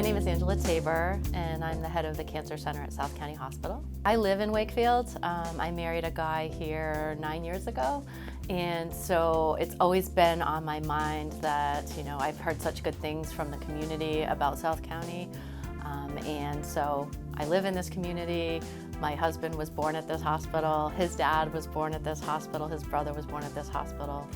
name is Angela Tabor, and I'm the head of the Cancer Center at South County Hospital. I live in Wakefield. I married a guy here 9 years ago, and so it's always been on my mind that, I've heard such good things from the community about South County, and so I live in this community. My husband was born at this hospital, his dad was born at this hospital, his brother was born at this hospital.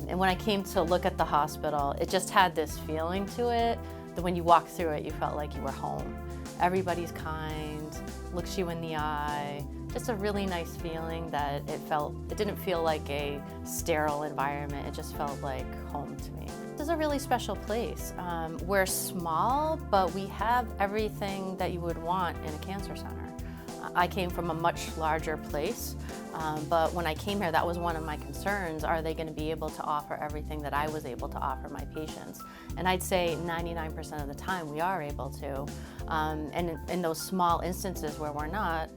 And when I came to look at the hospital, it just had this feeling to it that when you walk through it, you felt like you were home. Everybody's kind, looks you in the eye, just a really nice feeling that it didn't feel like a sterile environment, it just felt like home to me. This is a really special place. We're small, but we have everything that you would want in a cancer center. I came from a much larger place, but when I came here, that was one of my concerns. Are they going to be able to offer everything that I was able to offer my patients? And I'd say 99% of the time we are able to. And in those small instances where we're not,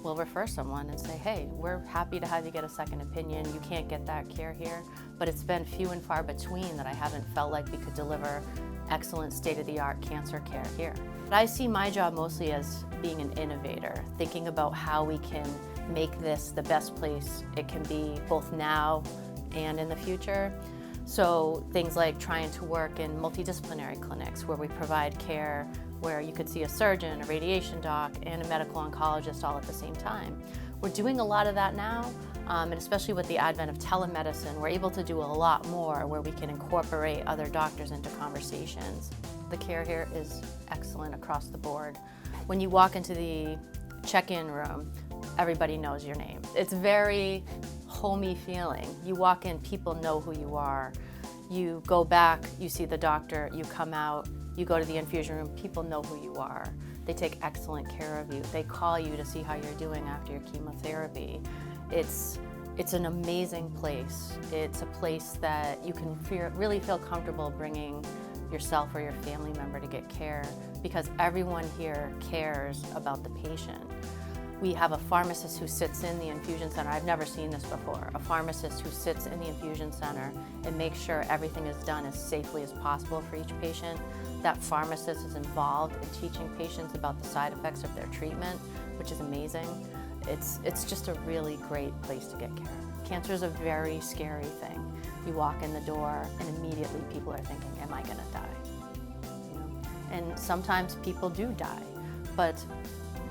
we'll refer someone and say, hey, we're happy to have you get a second opinion. You can't get that care here. But it's been few and far between that I haven't felt like we could deliver excellent state-of-the-art cancer care here. But I see my job mostly as being an innovator, thinking about how we can make this the best place it can be, both now and in the future. So things like trying to work in multidisciplinary clinics where we provide care where you could see a surgeon, a radiation doc, and a medical oncologist all at the same time. We're doing a lot of that now, and especially with the advent of telemedicine, we're able to do a lot more where we can incorporate other doctors into conversations. The care here is excellent across the board. When you walk into the check-in room, everybody knows your name. It's very homey feeling. You walk in, people know who you are. You go back, you see the doctor, you come out, you go to the infusion room, people know who you are. They take excellent care of you. They call you to see how you're doing after your chemotherapy. It's an amazing place. It's a place that you can really feel comfortable bringing yourself or your family member to get care because everyone here cares about the patient. We have a pharmacist who sits in the infusion center. I've never seen this before. A pharmacist who sits in the infusion center and makes sure everything is done as safely as possible for each patient. That pharmacist is involved in teaching patients about the side effects of their treatment, which is amazing. It's just a really great place to get care. Cancer is a very scary thing. You walk in the door and immediately people are thinking, am I gonna die? And sometimes people do die, but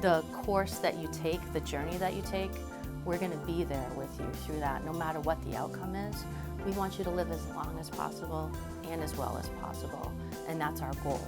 the course that you take, the journey that you take, we're going to be there with you through that, no matter what the outcome is. We want you to live as long as possible and as well as possible, and that's our goal.